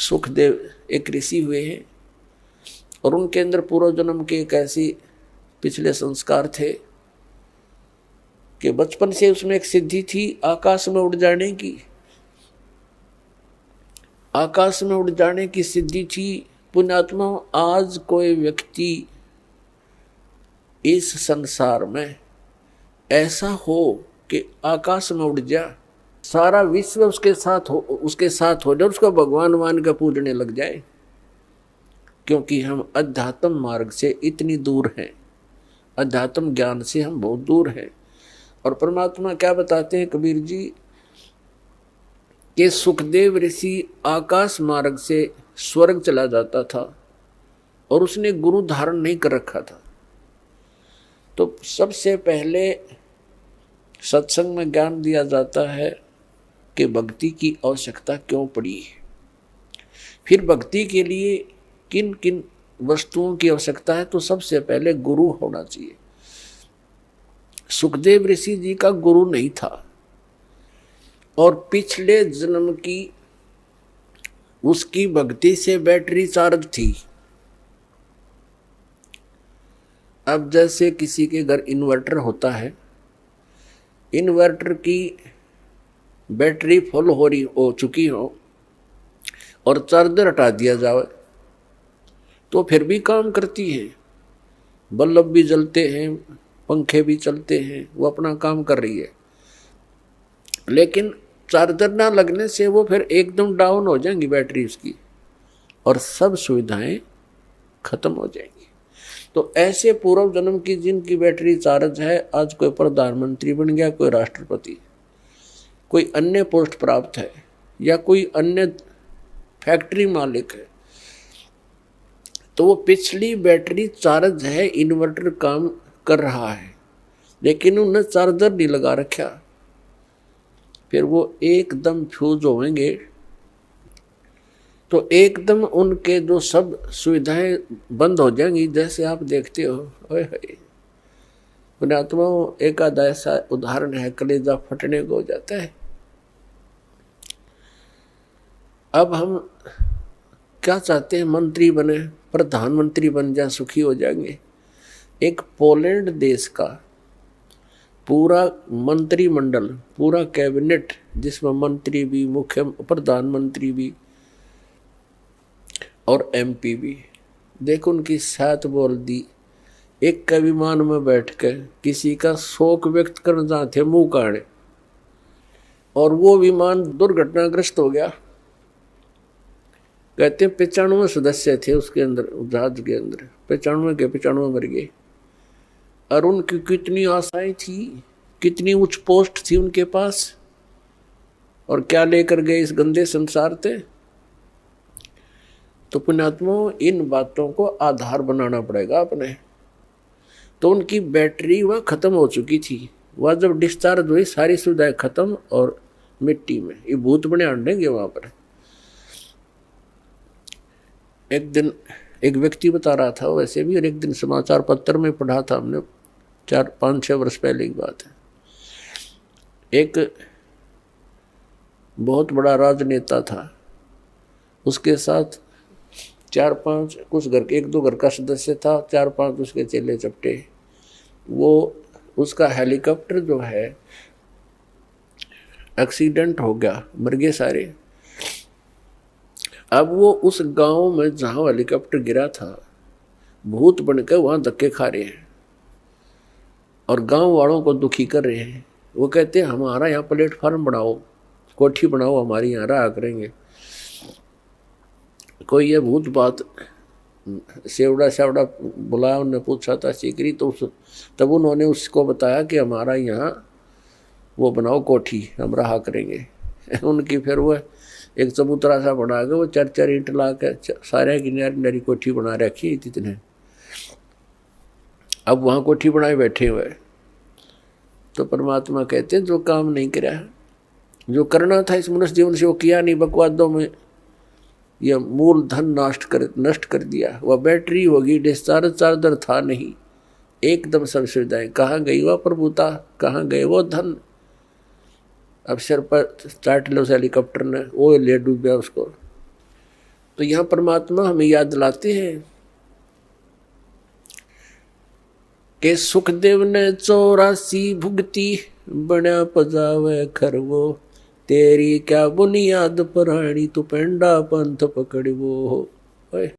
सुखदेव एक ऋषि हुए हैं और उनके अंदर पूर्व जन्म के एक ऐसी पिछले संस्कार थे कि बचपन से उसमें एक सिद्धि थी आकाश में उड़ जाने की। आकाश में उड़ जाने की सिद्धि थी। पुण्यात्मा, आज कोई व्यक्ति इस संसार में ऐसा हो कि आकाश में उड़ जा, सारा विश्व उसके साथ हो जाए, उसको भगवान मान के पूजने लग जाए, क्योंकि हम अध्यात्म मार्ग से इतनी दूर हैं, अध्यात्म ज्ञान से हम बहुत दूर हैं। और परमात्मा क्या बताते हैं कबीर जी कि सुखदेव ऋषि आकाश मार्ग से स्वर्ग चला जाता था और उसने गुरु धारण नहीं कर रखा था। तो सबसे पहले सत्संग में ज्ञान दिया जाता है कि भक्ति की आवश्यकता क्यों पड़ी है, फिर भक्ति के लिए किन किन वस्तुओं की आवश्यकता है। तो सबसे पहले गुरु होना चाहिए। सुखदेव ऋषि जी का गुरु नहीं था और पिछले जन्म की उसकी भक्ति से बैटरी चार्ज थी। अब जैसे किसी के घर इन्वर्टर होता है, इन्वर्टर की बैटरी फुल हो चुकी हो और चार्जर हटा दिया जाए तो फिर भी काम करती है, बल्ब भी जलते हैं, पंखे भी चलते हैं, वो अपना काम कर रही है। लेकिन चार्जर ना लगने से वो फिर एकदम डाउन हो जाएंगी बैटरी उसकी और सब सुविधाएं खत्म हो जाएंगी। तो ऐसे पूर्व जन्म की जिनकी बैटरी चार्ज है, आज कोई प्रधानमंत्री बन गया, कोई राष्ट्रपति, कोई अन्य पोस्ट प्राप्त है या कोई अन्य फैक्ट्री मालिक है, तो वो पिछली बैटरी चार्ज है, इन्वर्टर काम कर रहा है, लेकिन उन्हें चार्जर नहीं लगा रखा, फिर वो एकदम फ्यूज होंगे। तो एकदम उनके जो सब सुविधाएं बंद हो जाएंगी। जैसे आप देखते हो, ओए पुण्यात्माओं, एक आधा ऐसा उदाहरण है, कलेजा फटने को हो जाता है। अब हम क्या चाहते हैं, मंत्री बने, प्रधानमंत्री बन जाए, सुखी हो जाएंगे। एक पोलैंड देश का पूरा मंत्रिमंडल, पूरा कैबिनेट, जिसमें मंत्री भी, मुख्य प्रधानमंत्री भी और एमपी भी, देखो उनकी साथ बोल दी। एक के विमान में बैठ कर किसी का शोक व्यक्त करना चाहते मुंह काढ़े और वो विमान दुर्घटनाग्रस्त हो गया। कहते 95 सदस्य थे उसके अंदर, जहाज के अंदर 95 के 95 मर गए। और उनकी कितनी आशाएं थी, कितनी उच्च पोस्ट थी उनके पास, और क्या लेकर गए इस गंदे संसार से। तो पुण्यात्माओं, इन बातों को आधार बनाना पड़ेगा अपने। तो उनकी बैटरी वह खत्म हो चुकी थी, वह जब डिस्चार्ज हुई सारी सुविधाएं खत्म और मिट्टी में, ये भूत बने आंडेंगे वहां पर। एक दिन एक व्यक्ति बता रहा था वैसे भी, और एक दिन समाचार पत्र में पढ़ा था हमने, 4-5-6 वर्ष पहले की बात है। एक बहुत बड़ा राजनेता था, उसके साथ 4-5 कुछ घर के, 1-2 घर का सदस्य था, 4-5 उसके चेले चपटे। वो उसका हेलीकॉप्टर जो है एक्सीडेंट हो गया, मर गए सारे। अब वो उस गांव में जहां हेलीकॉप्टर गिरा था, भूत बनकर वहां धक्के खा रहे हैं और गांव वालों को दुखी कर रहे हैं। वो कहते हैं हमारा यहाँ प्लेटफार्म बनाओ, कोठी बनाओ, हमारी यहाँ रहा करेंगे। कोई ये भूत बात सेवड़ा सेवड़ा बुलाया, उन्होंने पूछा था सीकरी, तो तब उन्होंने उसको बताया कि हमारा यहाँ वो बनाओ कोठी, हम रहा करेंगे। उनकी फिर वो एक चबूतरा सा बना के वो 4-4 ईंट ला के सारे की नारी कोठी बना रखी इतने। अब वहाँ कोठी बनाए बैठे हुए। तो परमात्मा कहते हैं जो काम नहीं करा, जो करना था इस मनुष्य जीवन से वो किया नहीं, बकवादों में यह मूल धन नष्ट कर दिया। वह बैटरी होगी, डिस्चार्ज चार्जर था नहीं, एकदम सब सुविधाएं कहाँ गई, वह प्रभुता कहाँ गए, वो धन। अब सिर पर चाट लो उस हेलीकॉप्टर ने, वो ले डूबा उसको। तो यहां परमात्मा हमें याद दिलाते हैं कि सुखदेव ने 84 भुगती बना पजावे खरवो, तेरी क्या बुनियाद पराणी तू पेंडा पंथ पकड़वो।